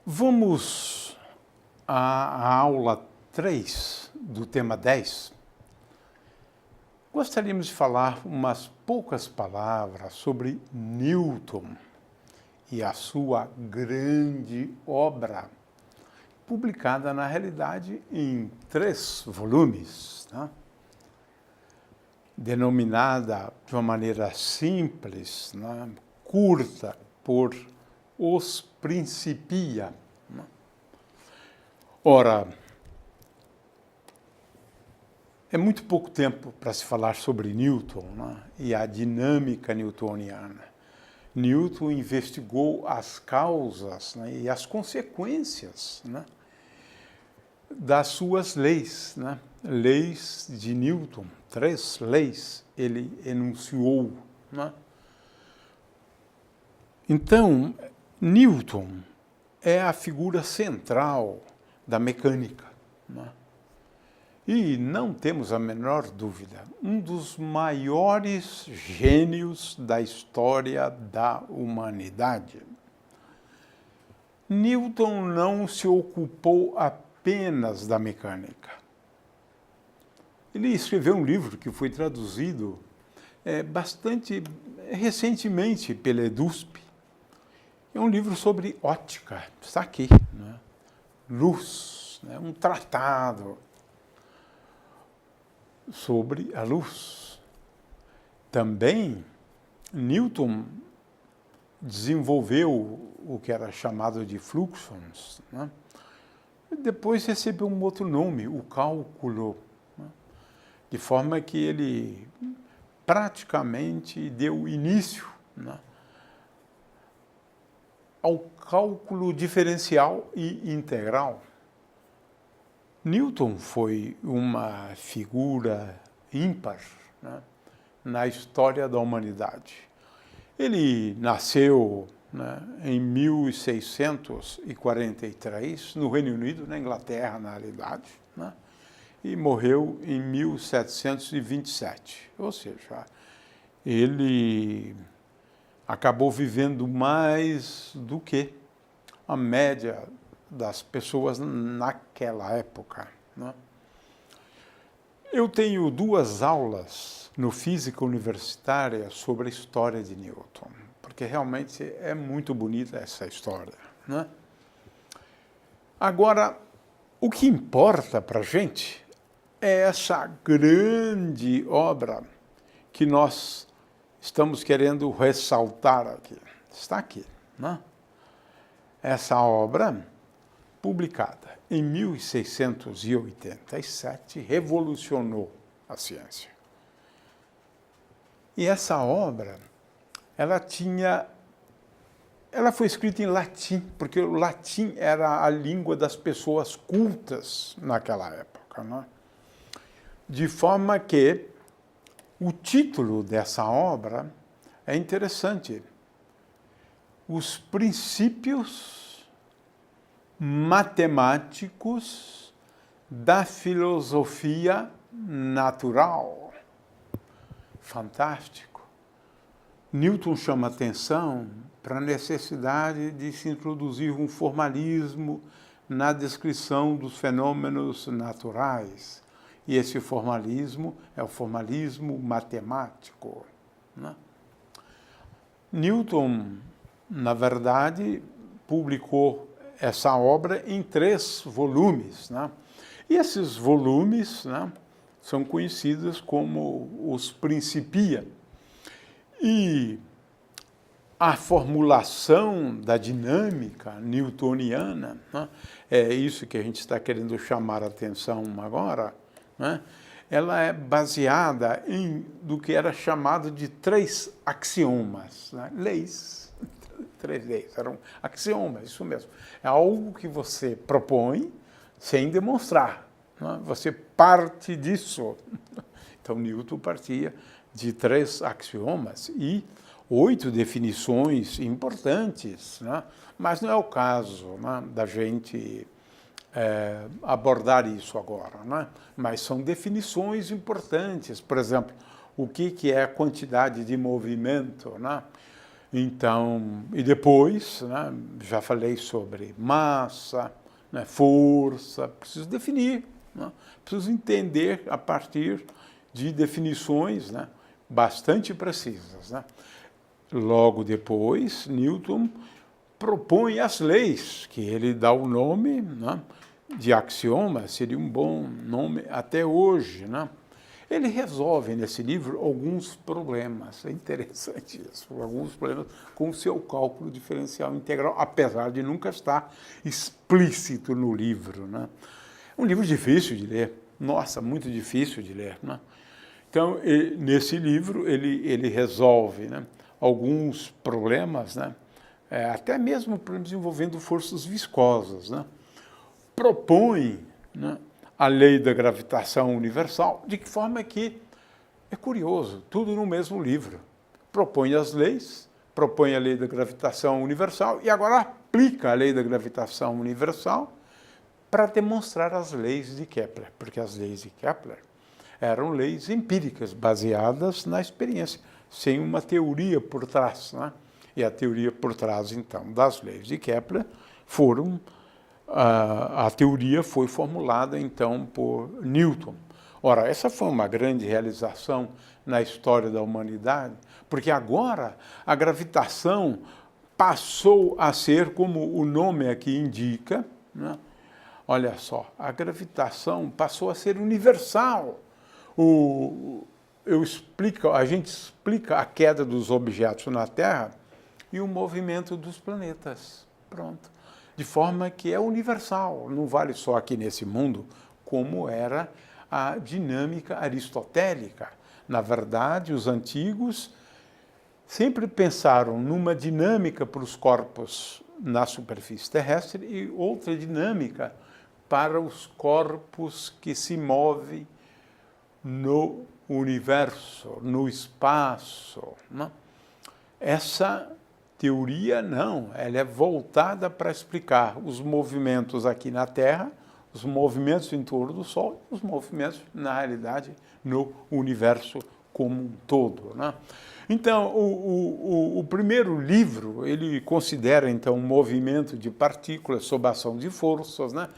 Vamos à aula 3 do tema 10. Gostaríamos de falar umas poucas palavras sobre Newton e a sua grande obra, publicada na realidade em 3 volumes, né? Denominada de uma maneira simples, né? Curta, por Os Principia. Ora, é muito pouco tempo para se falar sobre Newton, né? E a dinâmica newtoniana. Newton investigou as causas, né? E as consequências, né? Das suas leis, né? Leis de Newton, 3 leis ele enunciou, né? Então, Newton é a figura central da mecânica, né? E não temos a menor dúvida, um dos maiores gênios da história da humanidade. Newton não se ocupou apenas da mecânica. Ele escreveu um livro que foi traduzido bastante recentemente pela EDUSP. É um livro sobre ótica, está aqui, né? Luz, né? Um tratado sobre a luz. Também, Newton desenvolveu o que era chamado de fluxons, né? E depois recebeu um outro nome, o cálculo, né? De forma que ele praticamente deu início, né? Ao cálculo diferencial e integral. Newton foi uma figura ímpar, né, na história da humanidade. Ele nasceu, né, em 1643, no Reino Unido, na Inglaterra, na realidade, né, e morreu em 1727. Ou seja, ele acabou vivendo mais do que a média das pessoas naquela época, né? Eu tenho 2 aulas no Física Universitária sobre a história de Newton, porque realmente é muito bonita essa história, né? Agora, o que importa para a gente é essa grande obra que nós estamos querendo ressaltar aqui. Está aqui, né? Essa obra, publicada em 1687, revolucionou a ciência. E essa obra, ela foi escrita em latim, porque o latim era a língua das pessoas cultas naquela época, né? De forma que o título dessa obra é interessante. Os princípios matemáticos da filosofia natural. Fantástico. Newton chama atenção para a necessidade de se introduzir um formalismo na descrição dos fenômenos naturais. E esse formalismo é o formalismo matemático, né? Newton, na verdade, publicou essa obra em 3 volumes, né? E esses volumes, né, são conhecidos como os Principia. E a formulação da dinâmica newtoniana, né, é isso que a gente está querendo chamar a atenção agora, né? Ela é baseada do que era chamado de 3 axiomas, né? Leis, 3 leis, eram axiomas, isso mesmo. É algo que você propõe sem demonstrar, né? Você parte disso. Então, Newton partia de 3 axiomas e 8 definições importantes, né? Mas não é o caso, né, da gente abordar isso agora, né? Mas são definições importantes. Por exemplo, o que é a quantidade de movimento, né? Então, e depois, né, já falei sobre massa, né, força, preciso definir, né? Preciso entender a partir de definições, né, bastante precisas, né? Logo depois, Newton propõe as leis, que ele dá o nome, né, de axioma, seria um bom nome até hoje, né? Ele resolve nesse livro alguns problemas, é interessante isso, alguns problemas com o seu cálculo diferencial integral, apesar de nunca estar explícito no livro, né? Um livro difícil de ler, nossa, muito difícil de ler, né? Então, nesse livro, ele resolve, né, alguns problemas, né, até mesmo problemas envolvendo forças viscosas, né? Propõe, né, a lei da gravitação universal, de que forma que, é curioso, tudo no mesmo livro. Propõe as leis, propõe a lei da gravitação universal e agora aplica a lei da gravitação universal para demonstrar as leis de Kepler, porque as leis de Kepler eram leis empíricas, baseadas na experiência, sem uma teoria por trás, né? E a teoria por trás, então, das leis de Kepler foram... A teoria foi formulada, então, por Newton. Ora, essa foi uma grande realização na história da humanidade, porque agora a gravitação passou a ser, como o nome aqui indica, né? Olha só, a gravitação passou a ser universal. A gente explica a queda dos objetos na Terra e o movimento dos planetas. Pronto. De forma que é universal, não vale só aqui nesse mundo, como era a dinâmica aristotélica. Na verdade, os antigos sempre pensaram numa dinâmica para os corpos na superfície terrestre e outra dinâmica para os corpos que se movem no universo, no espaço, né? Essa teoria não, ela é voltada para explicar os movimentos aqui na Terra, os movimentos em torno do Sol, os movimentos, na realidade, no universo como um todo, né? Então, o primeiro livro, ele considera, então, um movimento de partículas sob a ação de forças, né?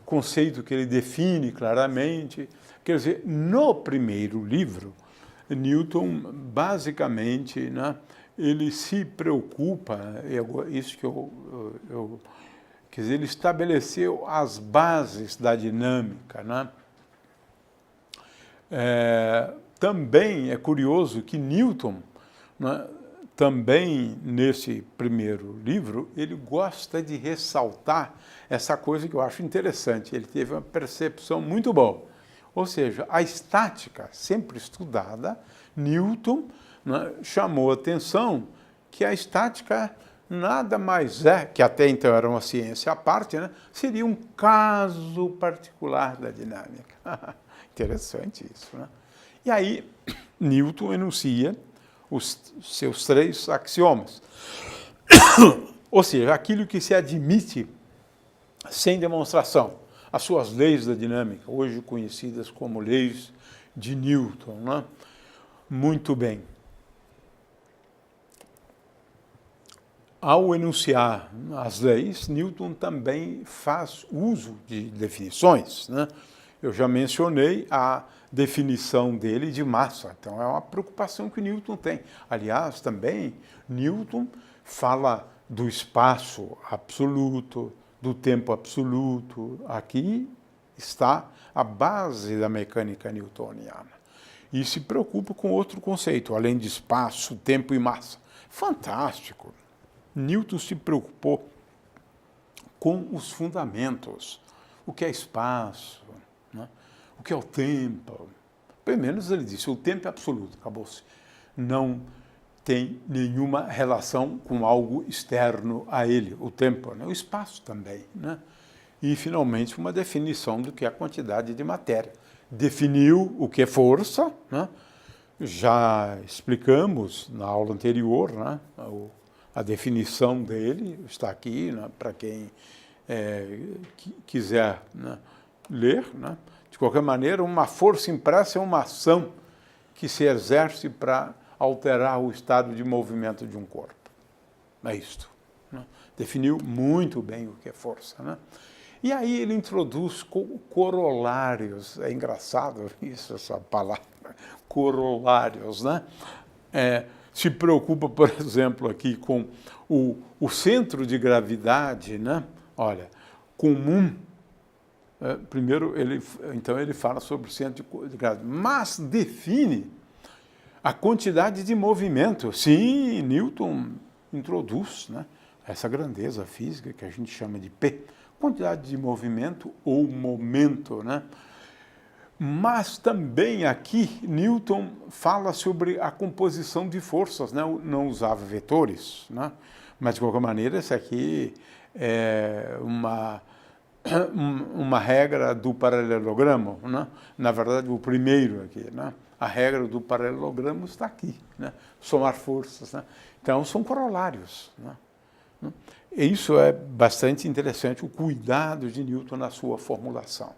Conceito que ele define claramente. Quer dizer, no primeiro livro, Newton, basicamente, né, ele se preocupa, isso que quer dizer, ele estabeleceu as bases da dinâmica, né? Também é curioso que Newton, né, também nesse primeiro livro, ele gosta de ressaltar essa coisa que eu acho interessante. Ele teve uma percepção muito boa. Ou seja, a estática, sempre estudada, Newton, né, chamou a atenção que a estática nada mais é, que até então era uma ciência à parte, né, seria um caso particular da dinâmica. Interessante isso, né? E aí, Newton enuncia os seus 3 axiomas. Ou seja, aquilo que se admite sem demonstração. As suas leis da dinâmica, hoje conhecidas como leis de Newton, né? Muito bem. Ao enunciar as leis, Newton também faz uso de definições, né? Eu já mencionei a definição dele de massa, então é uma preocupação que Newton tem. Aliás, também Newton fala do espaço absoluto, do tempo absoluto. Aqui está a base da mecânica newtoniana. E se preocupa com outro conceito, além de espaço, tempo e massa. Fantástico! Newton se preocupou com os fundamentos. O que é espaço, né? O que é o tempo. Pelo menos ele disse, o tempo é absoluto, acabou-se. Não tem nenhuma relação com algo externo a ele, o tempo, né? O espaço também, né? E, finalmente, uma definição do que é a quantidade de matéria. Definiu o que é força, né? já explicamos na aula anterior, né, a definição dele, está aqui, né, para quem quiser, né, ler. Né. De qualquer maneira, uma força impressa é uma ação que se exerce para alterar o estado de movimento de um corpo. É isto. Né. Definiu muito bem o que é força. Né. E aí ele introduz corolários. É engraçado isso, essa palavra, corolários, né? Se preocupa, por exemplo, aqui com o centro de gravidade, né? Olha, comum. Primeiro, então ele fala sobre o centro de gravidade, mas define a quantidade de movimento. Sim, Newton introduz, né, essa grandeza física que a gente chama de P, quantidade de movimento ou momento, né? Mas também aqui Newton fala sobre a composição de forças, né? Não usava vetores, né? Mas de qualquer maneira essa aqui é uma regra do paralelogramo, né? Na verdade o primeiro aqui, né? A regra do paralelogramo está aqui, né? Somar forças, né? Então são corolários, né? E isso é bastante interessante, o cuidado de Newton na sua formulação.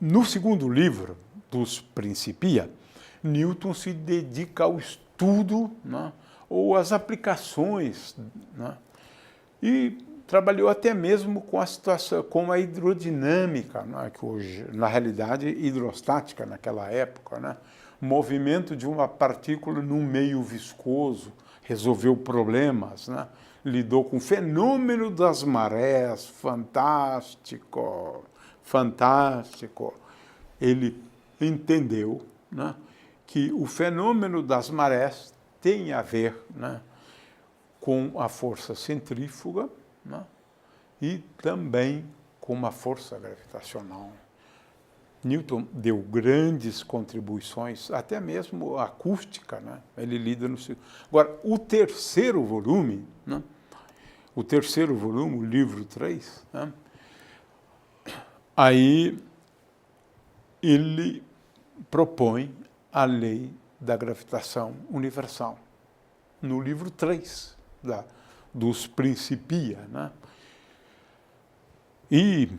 No segundo livro, dos Principia, Newton se dedica ao estudo, né, ou às aplicações, né, e trabalhou até mesmo com a situação, com a hidrodinâmica, né, que hoje, na realidade, hidrostática naquela época, né, o movimento de uma partícula num meio viscoso, resolveu problemas, né, lidou com o fenômeno das marés, fantástico, fantástico. Ele entendeu, né, que o fenômeno das marés tem a ver, né, com a força centrífuga, né, e também com a força gravitacional. Newton deu grandes contribuições, até mesmo acústica, né? Ele lida no... Agora, o terceiro volume, né? O terceiro volume, o livro 3, né? Aí ele propõe a lei da gravitação universal, no livro 3 dos Principia, né? E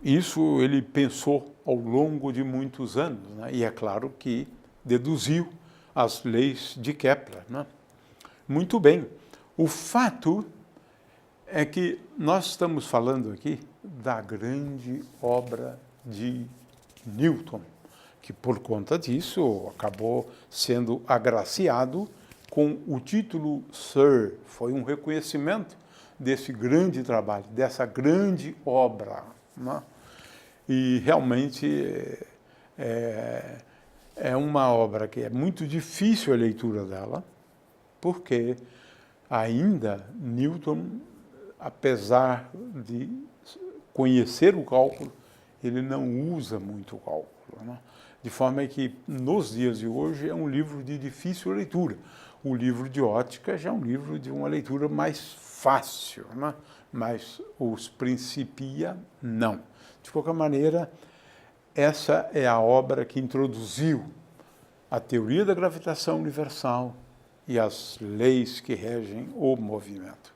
isso ele pensou ao longo de muitos anos, né? E é claro que deduziu as leis de Kepler, né? Muito bem. O fato é que nós estamos falando aqui da grande obra de Newton, que por conta disso acabou sendo agraciado com o título Sir. Foi um reconhecimento desse grande trabalho, dessa grande obra, né? E realmente é uma obra que é muito difícil a leitura dela, porque ainda Newton, apesar de conhecer o cálculo, ele não usa muito o cálculo, né? De forma que, nos dias de hoje, é um livro de difícil leitura. O livro de ótica já é um livro de uma leitura mais fácil, né? Mas os Principia, não. De qualquer maneira, essa é a obra que introduziu a teoria da gravitação universal e as leis que regem o movimento.